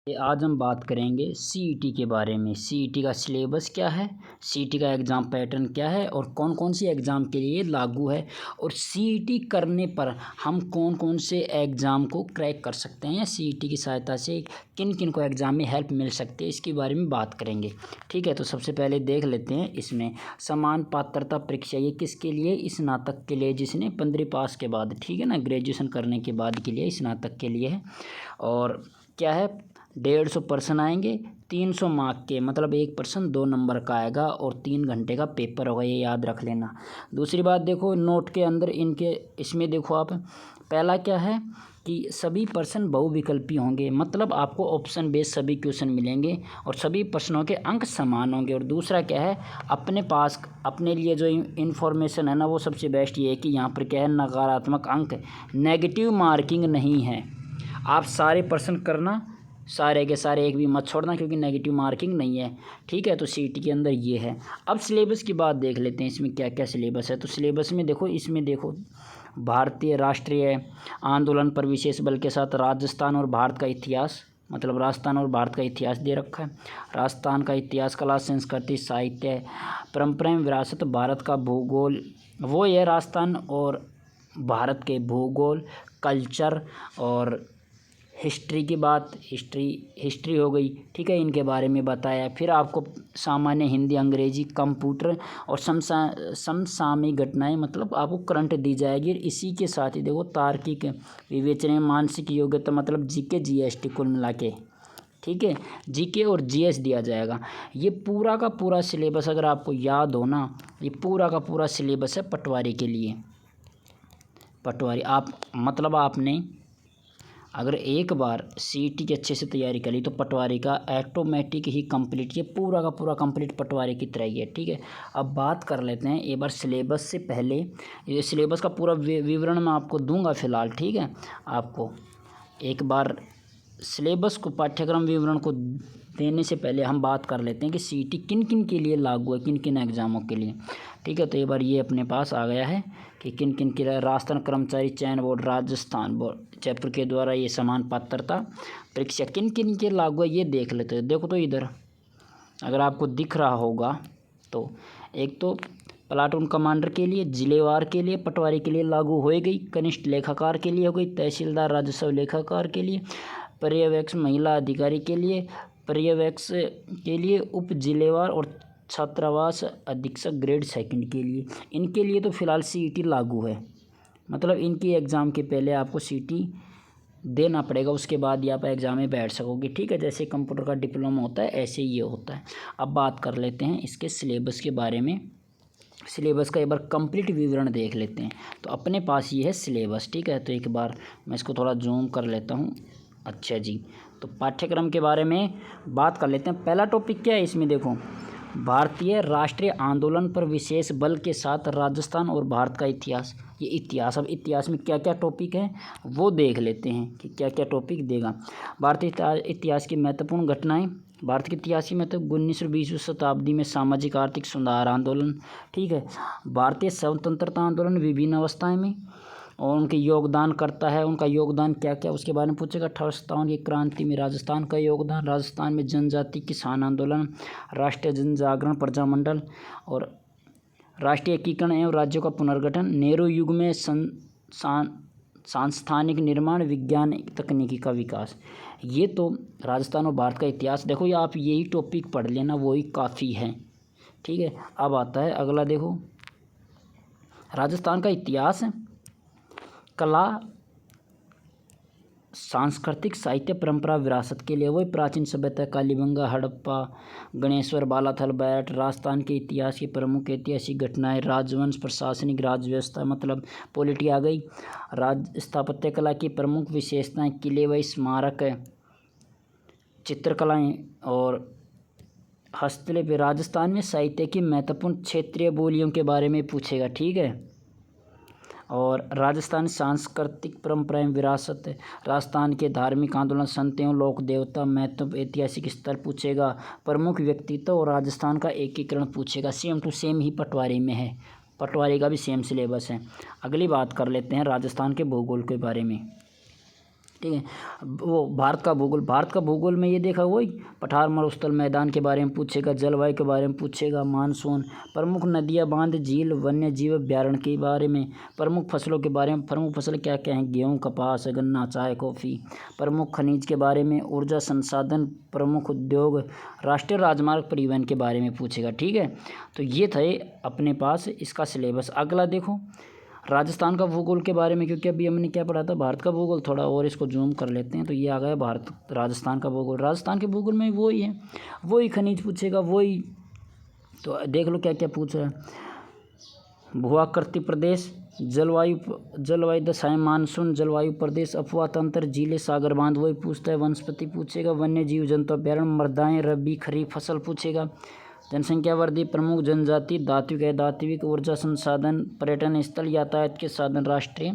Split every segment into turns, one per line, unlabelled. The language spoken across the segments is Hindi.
आज हम बात करेंगे सीईटी के बारे में। सीईटी का सिलेबस क्या है, सीईटी का एग्ज़ाम पैटर्न क्या है और कौन कौन सी एग्ज़ाम के लिए लागू है, और सीईटी करने पर हम कौन कौन से एग्ज़ाम को क्रैक कर सकते हैं या सीईटी की सहायता से किन किन को एग्ज़ाम में हेल्प मिल सकती है, इसके बारे में बात करेंगे। ठीक है, तो सबसे पहले देख लेते हैं इसमें समान पात्रता परीक्षा ये किसके लिए, स्नातक के लिए, जिसने 15वीं पास के बाद, ठीक है ना, ग्रेजुएशन करने के बाद के लिए, स्नातक के लिए है। और क्या है, 150 प्रश्न आएंगे, 300 मार्क के, मतलब एक प्रश्न 2 नंबर का आएगा और 3 घंटे का पेपर होगा, ये याद रख लेना। दूसरी बात देखो, नोट के अंदर इनके इसमें देखो आप, पहला क्या है कि सभी प्रश्न बहुविकल्पी होंगे, मतलब आपको ऑप्शन बेस्ड सभी क्वेश्चन मिलेंगे और सभी प्रश्नों के अंक समान होंगे। और दूसरा क्या है, अपने पास अपने लिए जो इन्फॉर्मेशन है ना, वो सबसे बेस्ट ये है कि यहाँ पर क्या है, नकारात्मक अंक, नेगेटिव मार्किंग नहीं है। आप सारे प्रश्न करना, सारे के सारे एक भी मत छोड़ना, क्योंकि नेगेटिव मार्किंग नहीं है। ठीक है, तो सीईटी के अंदर ये है। अब सिलेबस की बात देख लेते हैं, इसमें क्या क्या सिलेबस है। तो सिलेबस में देखो, इसमें देखो, भारतीय राष्ट्रीय आंदोलन पर विशेष बल के साथ राजस्थान और भारत का इतिहास, मतलब राजस्थान और भारत का इतिहास दे रखा है। राजस्थान का इतिहास, कला, संस्कृति, साहित्य, परंपराएं, विरासत, भारत का भूगोल, वो ये राजस्थान और भारत के भूगोल, कल्चर और हिस्ट्री की बात, हिस्ट्री हो गई। ठीक है, इनके बारे में बताया। फिर आपको सामान्य हिंदी, अंग्रेजी, कंप्यूटर और समसामयिक घटनाएं, मतलब आपको करंट दी जाएगी। इसी के साथ ही देखो, तार्किक विवेचना, मानसिक योग्यता, मतलब जीके जीएसटी कुल मिला के, ठीक है, जीके और जीएस दिया जाएगा। ये पूरा का पूरा सिलेबस अगर आपको याद हो ना, ये पूरा का पूरा सिलेबस है पटवारी के लिए। पटवारी आप, मतलब आपने अगर एक बार सीईटी की अच्छे से तैयारी करी तो पटवारी का ऑटोमेटिक ही कंप्लीट, ये पूरा का पूरा कंप्लीट पटवारी की तरह ही है। ठीक है, अब बात कर लेते हैं एक बार सिलेबस से पहले, ये सिलेबस का पूरा विवरण मैं आपको दूंगा फ़िलहाल। ठीक है, आपको एक बार सिलेबस को, पाठ्यक्रम विवरण को देने से पहले हम बात कर लेते हैं कि सीईटी किन किन के लिए लागू है, किन किन एग्ज़ामों के लिए। ठीक है, तो एक बार ये अपने पास आ गया है कि किन किन के लिए। राजस्थान कर्मचारी चयन बोर्ड, राजस्थान बोर्ड जयपुर के द्वारा ये समान पात्रता परीक्षा किन किन के लागू है, ये देख लेते हैं। देखो तो इधर अगर आपको दिख रहा होगा तो, एक तो प्लाटून कमांडर के लिए, जिलेवार के लिए, पटवारी के लिए लागू हो गई, कनिष्ठ लेखाकार के लिए हो गई, तहसीलदार राजस्व लेखाकार के लिए, पर्यवेक्षक महिला अधिकारी के लिए, पर्यवेक्षक के लिए, उप जिलेवार और छात्रावास अधीक्षक ग्रेड 2 के लिए। इनके लिए तो फ़िलहाल सीईटी लागू है, मतलब इनकी एग्ज़ाम के पहले आपको सीईटी देना पड़ेगा, उसके बाद ही आप एग्ज़ाम में बैठ सकोगे। ठीक है, जैसे कंप्यूटर का डिप्लोमा होता है ऐसे ही ये होता है। अब बात कर लेते हैं इसके सिलेबस के बारे में। सिलेबस का एक बार कंप्लीट विवरण देख लेते हैं। तो अपने पास ये है सिलेबस। ठीक है, तो एक बार मैं इसको थोड़ा जूम कर लेता हूँ। अच्छा जी, तो पाठ्यक्रम के बारे में बात कर लेते हैं। पहला टॉपिक क्या है इसमें, देखो, भारतीय राष्ट्रीय आंदोलन पर विशेष बल के साथ राजस्थान और भारत का इतिहास। ये इतिहास, अब इतिहास में क्या क्या टॉपिक है वो देख लेते हैं कि क्या क्या टॉपिक देगा। भारतीय इतिहास की महत्वपूर्ण घटनाएं, भारत के इतिहास की मतलब 19वीं और 20वीं शताब्दी में सामाजिक आर्थिक सुधार आंदोलन। ठीक है, भारतीय स्वतंत्रता आंदोलन विभिन्न अवस्थाएं में और उनके योगदान करता है, उनका योगदान क्या क्या उसके बारे में पूछेगा। 1857 की क्रांति में राजस्थान का योगदान, राजस्थान में जनजाति किसान आंदोलन, राष्ट्रीय जन जागरण, प्रजामंडल और राष्ट्रीय एकीकरण एवं राज्यों का पुनर्गठन, नेहरू युग में सांस्थानिक निर्माण, विज्ञान तकनीकी का विकास। ये तो राजस्थान और भारत का इतिहास। देखो, ये आप यही टॉपिक पढ़ लेना, वही काफ़ी है। ठीक है, अब आता है अगला, देखो, राजस्थान का इतिहास, कला, सांस्कृतिक, साहित्य, परंपरा, विरासत के लिए वही प्राचीन सभ्यता, कालीबंगा, हड़प्पा, गणेश्वर, बालाथल, बैट, राजस्थान के इतिहास की प्रमुख ऐतिहासिक घटनाएं, राजवंश, प्रशासनिक, राज्य व्यवस्था, मतलब पॉलिटी आ गई, राज स्थापत्य कला की प्रमुख विशेषताएं, किले व स्मारक, चित्रकलाएं और हस्तशिल्प। राजस्थान में साहित्य की महत्वपूर्ण क्षेत्रीय बोलियों के बारे में पूछेगा। ठीक है, और राजस्थान सांस्कृतिक परंपराएं, विरासत, राजस्थान के धार्मिक आंदोलन, संत एवं लोक देवता, महत्व, ऐतिहासिक स्थल पूछेगा, प्रमुख व्यक्तित्व और राजस्थान का एकीकरण पूछेगा। सेम टू सेम ही पटवारी में है, पटवारी का भी सेम सिलेबस है। अगली बात कर लेते हैं राजस्थान के भूगोल के बारे में। ठीक है। वो भारत का भूगोल में ये देखा वही पठार मरुस्थल मैदान के बारे में पूछेगा, जलवायु के बारे में पूछेगा, मानसून, प्रमुख नदियाँ, बांध, झील, वन्य जीव अभ्यारण्य के बारे में, प्रमुख फसलों के बारे में, प्रमुख फसल क्या क्या हैं, गेहूँ, कपास, गन्ना, चाय, कॉफ़ी, प्रमुख खनिज के बारे में, ऊर्जा संसाधन, प्रमुख उद्योग, राष्ट्रीय राजमार्ग परिवहन के बारे में पूछेगा। ठीक है, तो ये थे अपने पास इसका सिलेबस। अगला देखो राजस्थान का भूगोल के बारे में, क्योंकि अभी हमने क्या पढ़ा था भारत का भूगोल, थोड़ा और इसको जूम कर लेते हैं तो ये आ गया राजस्थान का भूगोल। राजस्थान के भूगोल में वही है, वही खनिज पूछेगा, वही तो देख लो क्या क्या पूछ रहा है। भूआकृति प्रदेश, जलवायु दशाएं, मानसून, जलवायु प्रदेश, अफवाह तंत्र, झीलें, सागर बांध वही पूछता है। वनस्पति पूछेगा, वन्य जीव जंतु अभ्यारण्य, मृदाएं, रबी खरीफ फसल पूछेगा। जनसंख्या वृद्धि, प्रमुख जनजाति, धात्विक, ऊर्जा संसाधन, पर्यटन स्थल, यातायात के साधन, राष्ट्रीय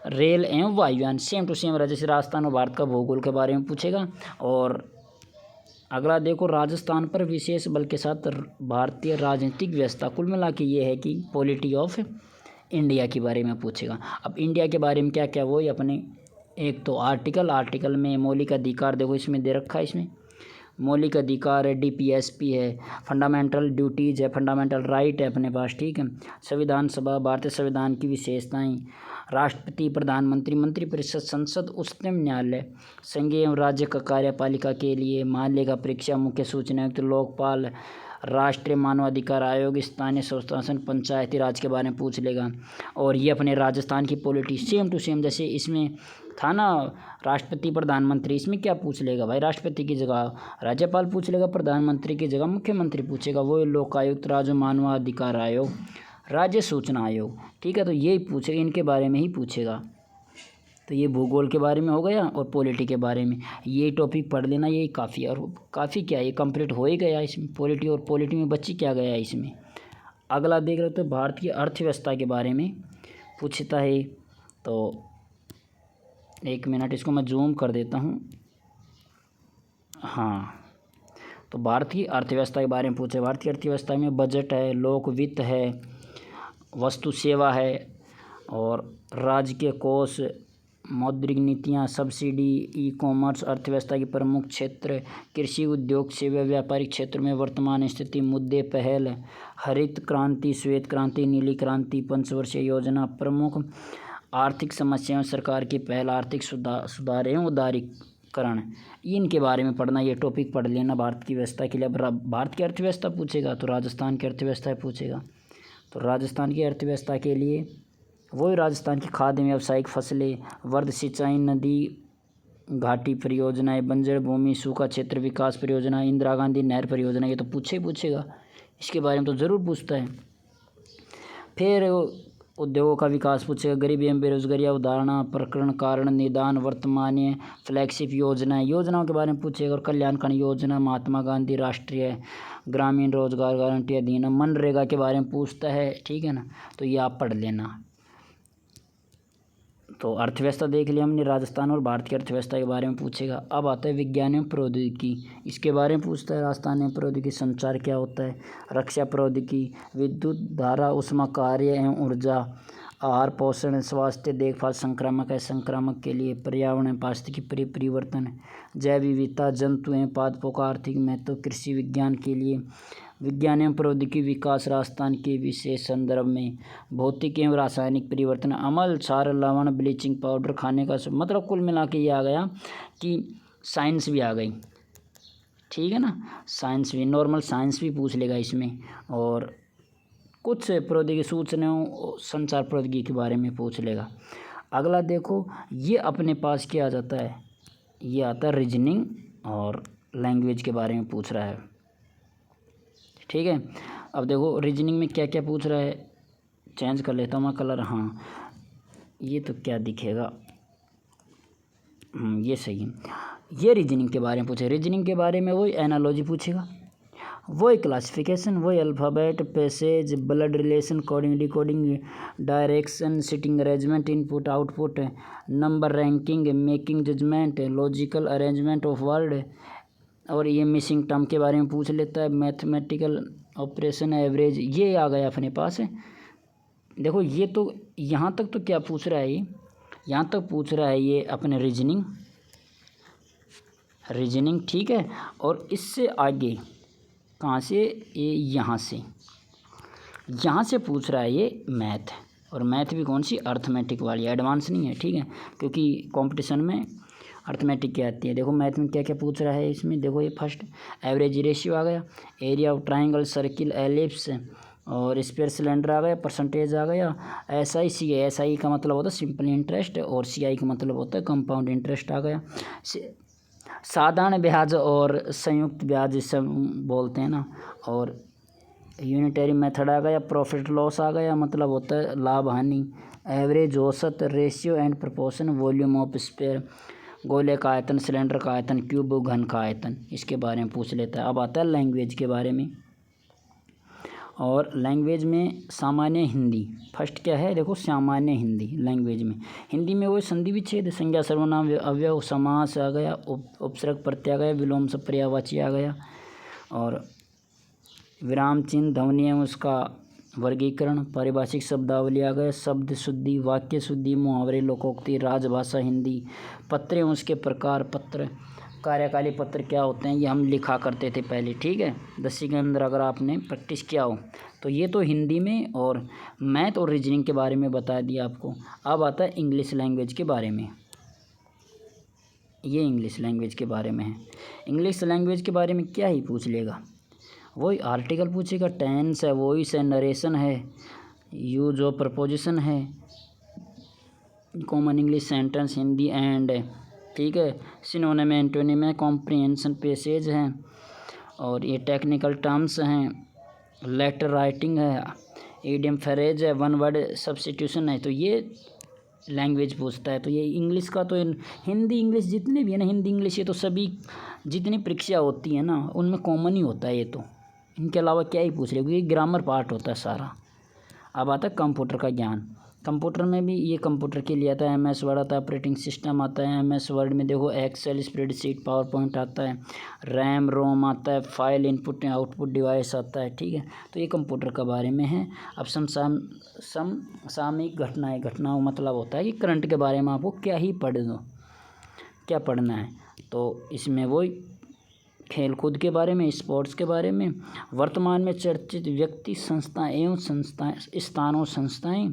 रेल एवं वायुयान। सेम टू सेम जैसे राजस्थान और भारत का भूगोल के बारे में पूछेगा। और अगला देखो राजस्थान पर विशेष बल के साथ भारतीय राजनीतिक व्यवस्था, कुल मिला के ये है कि पॉलिटी ऑफ इंडिया के बारे में पूछेगा। अब इंडिया के बारे में क्या क्या वही अपने एक तो आर्टिकल में मौलिक अधिकार देखो इसमें दे रखा है, इसमें मौलिक अधिकार है, डीपीएसपी है, फंडामेंटल ड्यूटीज़ है, फंडामेंटल राइट है अपने पास। ठीक है, संविधान सभा, भारतीय संविधान की विशेषताएं, राष्ट्रपति, प्रधानमंत्री, मंत्रिपरिषद, संसद, उच्चतम न्यायालय, संघीय एवं राज्य का कार्यपालिका के लिए महालेखा परीक्षा, मुख्य सूचना आयुक्त, लोकपाल, राष्ट्रीय मानवाधिकार आयोग, स्थानीय स्वशासन, पंचायती राज के बारे में पूछ लेगा। और ये अपने राजस्थान की पॉलिटी सेम टू सेम जैसे इसमें था ना राष्ट्रपति प्रधानमंत्री, इसमें क्या पूछ लेगा भाई, राष्ट्रपति की जगह राज्यपाल पूछ लेगा, प्रधानमंत्री की जगह मुख्यमंत्री पूछेगा। वो लोकायुक्त, राज्य मानवाधिकार आयोग, राज्य सूचना आयोग। ठीक है, तो यही पूछेगा, इनके बारे में ही पूछेगा। तो ये भूगोल के बारे में हो गया और पॉलिटी के बारे में, ये टॉपिक पढ़ लेना, यही काफ़ी। और काफ़ी क्या ये कंप्लीट हो ही गया इसमें पॉलिटी, और पॉलिटी में बच्ची क्या गया इसमें। अगला देख रहे तो भारत की अर्थव्यवस्था के बारे में पूछता है। तो एक मिनट इसको मैं जूम कर देता हूँ। हाँ, तो भारत की अर्थव्यवस्था के बारे में पूछे। भारत की अर्थव्यवस्था में बजट है, लोक वित्त है, वस्तु सेवा है, और राजकीय कोष, मौद्रिक नीतियाँ, सब्सिडी, ई कॉमर्स। अर्थव्यवस्था के प्रमुख क्षेत्र, कृषि, उद्योग, सेवा, व्यापारिक क्षेत्र में वर्तमान स्थिति, मुद्दे, पहल, हरित क्रांति, श्वेत क्रांति, नीली क्रांति, पंचवर्षीय योजना, प्रमुख आर्थिक समस्याएं, सरकार की पहल, आर्थिक सुधार एवं उदारीकरण, इनके बारे में पढ़ना। ये टॉपिक पढ़ लेना भारत की व्यवस्था के लिए। अब भारत की अर्थव्यवस्था पूछेगा तो राजस्थान की अर्थव्यवस्था पूछेगा। तो राजस्थान की अर्थव्यवस्था के लिए वही राजस्थान की खाद्य व्यावसायिक फसलें, वर्ध सिंचाई, नदी घाटी परियोजनाएं, बंजर भूमि, सूखा क्षेत्र विकास परियोजना, इंदिरा गांधी नहर परियोजना, ये तो पूछेगा, इसके बारे में तो ज़रूर पूछता है। फिर उद्योगों का विकास पूछेगा, गरीबी एवं बेरोजगारी, अवधारणा, प्रकरण, कारण, निदान, वर्तमान, फ्लैगशिप योजनाओं के बारे में पूछेगा। और कल्याणकारी योजना, महात्मा गांधी राष्ट्रीय ग्रामीण रोजगार गारंटी अधिनियम, मनरेगा के बारे में पूछता है। ठीक है ना, तो ये आप पढ़ लेना। तो अर्थव्यवस्था देख लिया हमने, राजस्थान और भारत की अर्थव्यवस्था के बारे में पूछेगा। अब आता है विज्ञान एवं प्रौद्योगिकी, इसके बारे में पूछता है। राजस्थान एवं प्रौद्योगिकी, संचार क्या होता है, रक्षा प्रौद्योगिकी, विद्युत धारा, ऊष्मा कार्य एवं ऊर्जा, आहार पोषण, स्वास्थ्य देखभाल, संक्रामक है, संक्रामक के लिए, पर्यावरण, पारिस्थितिकी परिवर्तन, जैव विविधता, जंतु एवं पादपों का आर्थिक महत्व, कृषि विज्ञान के लिए, विज्ञान एवं प्रौद्योगिकी विकास राजस्थान के विशेष संदर्भ में, भौतिक एवं रासायनिक परिवर्तन, अम्ल, क्षार, लवण, ब्लीचिंग पाउडर, खाने का मतलब कुल मिला के ये आ गया कि साइंस भी आ गई। ठीक है ना, साइंस भी, नॉर्मल साइंस भी पूछ लेगा इसमें। और कुछ प्रौद्योगिकी, सूचना संचार प्रौद्योगिकी के बारे में पूछ लेगा। अगला देखो ये अपने पास क्या आ जाता है, ये आता है रीजनिंग और लैंग्वेज के बारे में पूछ रहा है। ठीक है, अब देखो रीजनिंग में क्या क्या पूछ रहा है, चेंज कर लेता हूँ मैं कलर। हाँ, ये तो क्या दिखेगा, ये सही है। ये रीजनिंग के बारे में पूछे। रीजनिंग के बारे में वही एनालॉजी पूछेगा, वही क्लासिफिकेशन, वही alphabet, passage, blood relation, coding decoding, direction, sitting arrangement, input output, number ranking, making judgement, logical arrangement of word. और ये मिसिंग टर्म के बारे में पूछ लेता है, मैथमेटिकल ऑपरेशन, एवरेज, ये आ गया अपने पास। देखो ये तो यहाँ तक तो क्या पूछ रहा है, यहाँ तक पूछ रहा है ये अपने रीजनिंग ठीक है। और इससे आगे कहाँ से, ये यहाँ से पूछ रहा है ये मैथ, और मैथ भी कौन सी, अर्थमेटिक वाली, एडवांस नहीं है ठीक है, क्योंकि कंपटीशन में अर्थमेटिक क्या आती है। देखो मैथ में क्या क्या पूछ रहा है इसमें, देखो ये फर्स्ट एवरेज रेशियो आ गया, area of triangle, circle, ellipse और स्क्वायर सिलेंडर आ गया, परसेंटेज आ गया, SI का मतलब होता है सिंपल इंटरेस्ट, और CI का मतलब होता है कंपाउंड इंटरेस्ट आ गया। साधारण ब्याज और संयुक्त ब्याज जिसे बोलते हैं ना, और यूनिटरी मेथड आ गया, प्रॉफिट लॉस आ गया, मतलब होता है लाभ हानि, एवरेज, औसत, ratio and proportion, volume of sphere, गोले का आयतन, सिलेंडर का आयतन, क्यूब घन का आयतन, इसके बारे में पूछ लेता है। अब आता है लैंग्वेज के बारे में, और लैंग्वेज में सामान्य हिंदी फर्स्ट क्या है, देखो सामान्य हिंदी। लैंग्वेज में हिंदी में वो संधि विच्छेद, संज्ञा सर्वनाम अवयव, समास आ गया, उपसर्ग प्रत्यय आ गया, विलोम से पर्यायवाची आ गया, और विराम चिन्ह, ध्वनि एवं उसका वर्गीकरण, पारिभाषिक शब्दावली आ गया, शब्द शुद्धि, वाक्य शुद्धि, मुहावरे, लोकोक्ति, राजभाषा हिंदी, पत्र एवं उसके प्रकार, पत्र, कार्यकाली पत्र क्या होते हैं ये हम लिखा करते थे पहले ठीक है, 10वीं के अंदर अगर आपने प्रैक्टिस किया हो तो। ये तो हिंदी में और मैथ और रीजनिंग के बारे में बता दिया आपको। अब आता है इंग्लिश लैंग्वेज के बारे में, ये इंग्लिश लैंग्वेज के बारे में है। इंग्लिश लैंग्वेज के बारे में क्या ही पूछ लेगा, वही आर्टिकल पूछेगा, टेंस है, वॉइस है, नरेशन है, यूज ऑफ प्रपोजिशन है, common English sentence Hindi and ठीक है, सिनोनिम एंटोनिम है, कॉम्प्रिहेंशन पैसेज हैं, और ये टेक्निकल टर्म्स हैं, लेटर राइटिंग है, इडियम फ्रेज है, वन वर्ड सब्स्टिट्यूशन है। तो ये लैंग्वेज पूछता है। तो ये इंग्लिश का तो हिंदी इंग्लिश जितने भी है ना, हिंदी इंग्लिश ये तो सभी जितनी परीक्षा होती है ना उनमें कॉमन ही होता है ये तो, इनके अलावा क्या ही पूछ रहे, क्योंकि ग्रामर पार्ट होता है सारा। अब आता है कंप्यूटर का ज्ञान। कंप्यूटर में भी ये कंप्यूटर के लिए आता है, MS वर्ड आता है, ऑपरेटिंग सिस्टम आता है, MS वर्ड में देखो एक्सेल, स्प्रेडशीट, पावर पॉइंट आता है, रैम रोम आता है, फाइल इनपुट आउटपुट डिवाइस आता है ठीक है। तो ये कंप्यूटर के बारे में है। अब समसामयिक घटनाओं मतलब होता है कि करंट के बारे में आपको क्या ही क्या पढ़ना है। तो इसमें वही खेल कूद के बारे में, स्पोर्ट्स के बारे में, वर्तमान में चर्चित व्यक्ति, संस्थाएं एवं संस्थाएं,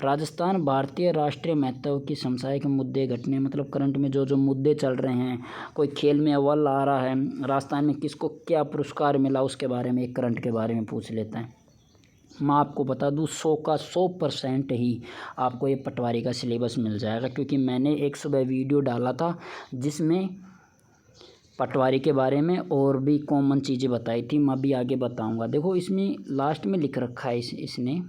राजस्थान, भारतीय राष्ट्रीय महत्व की समसामयिक मुद्दे, घटने मतलब करंट में जो मुद्दे चल रहे हैं, कोई खेल में अव्वल आ रहा है, राजस्थान में किसको क्या पुरस्कार मिला उसके बारे में, एक करंट के बारे में पूछ लेता है। मैं आपको बता दूं 100 का 100% ही आपको ये पटवारी का सिलेबस मिल जाएगा, क्योंकि मैंने एक सुबह वीडियो डाला था जिसमें पटवारी के बारे में और भी कॉमन चीज़ें बताई थी, मैं भी आगे बताऊंगा। देखो इसमें लास्ट में लिख रखा है इसने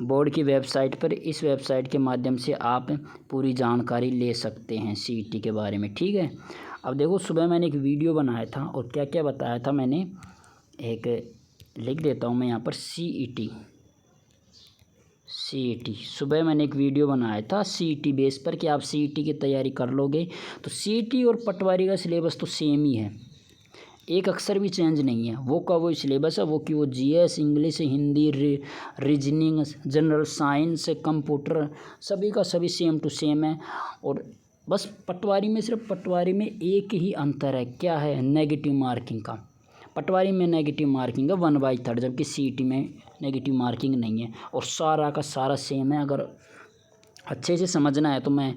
बोर्ड की वेबसाइट पर, इस वेबसाइट के माध्यम से आप पूरी जानकारी ले सकते हैं CET के बारे में ठीक है। अब देखो सुबह मैंने एक वीडियो बनाया था और क्या क्या बताया था मैंने, एक लिख देता हूँ मैं यहाँ पर, CET सुबह मैंने एक वीडियो बनाया था CET बेस पर कि आप CET की तैयारी कर लोगे। तो CET और पटवारी का सिलेबस तो सेम ही है, एक अक्षर भी चेंज नहीं है, वो का वो सिलेबस है, वो कि वो GS, English, Hindi, reasoning, general science, computer, सभी का सभी सेम टू सेम है। और बस पटवारी में सिर्फ पटवारी में एक ही अंतर है, क्या है, नेगेटिव मार्किंग का। पटवारी में नेगेटिव मार्किंग है 1/3, जबकि CET में नेगेटिव मार्किंग नहीं है, और सारा का सारा सेम है। अगर अच्छे से समझना है तो मैं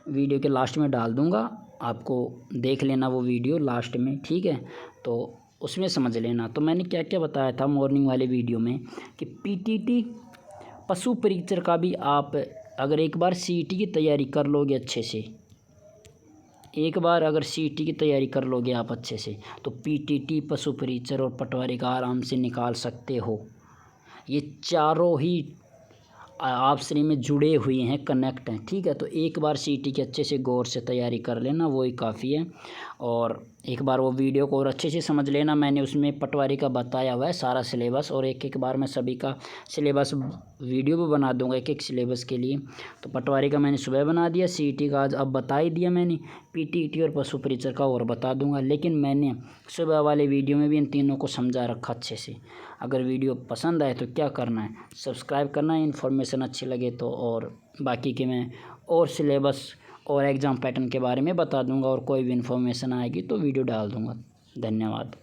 वीडियो के लास्ट में डाल दूंगा, आपको देख लेना वो वीडियो लास्ट में ठीक है, तो उसमें समझ लेना। तो मैंने क्या क्या बताया था मॉर्निंग वाले वीडियो में कि PTT पशु परीक्षर का भी आप अगर एक बार CET की तैयारी कर लोगे अच्छे से, एक बार अगर CET की तैयारी कर लोगे आप अच्छे से, तो PTT, पशु परीक्षर और पटवारी का आराम से निकाल सकते हो। ये चारों ही आपस में जुड़े हुए हैं, कनेक्ट हैं ठीक है। तो एक बार CET की अच्छे से गौर से तैयारी कर लेना, वही काफ़ी है। और एक बार वो वीडियो को और अच्छे से समझ लेना, मैंने उसमें पटवारी का बताया हुआ है सारा सिलेबस, और एक एक बार मैं सभी का सिलेबस वीडियो भी बना दूंगा एक एक सिलेबस के लिए। तो पटवारी का मैंने सुबह बना दिया, CET का आज अब बता ही दिया मैंने, PTT और पशु परीक्षर का और बता दूंगा। लेकिन मैंने सुबह वाले वीडियो में भी इन तीनों को समझा रखा अच्छे से। अगर वीडियो पसंद आए तो क्या करना है, सब्सक्राइब करना है, इन्फॉर्मेशन अच्छी लगे तो, और बाकी के मैं और सिलेबस और एग्ज़ाम पैटर्न के बारे में बता दूंगा, और कोई भी इन्फॉर्मेशन आएगी तो वीडियो डाल दूंगा। धन्यवाद।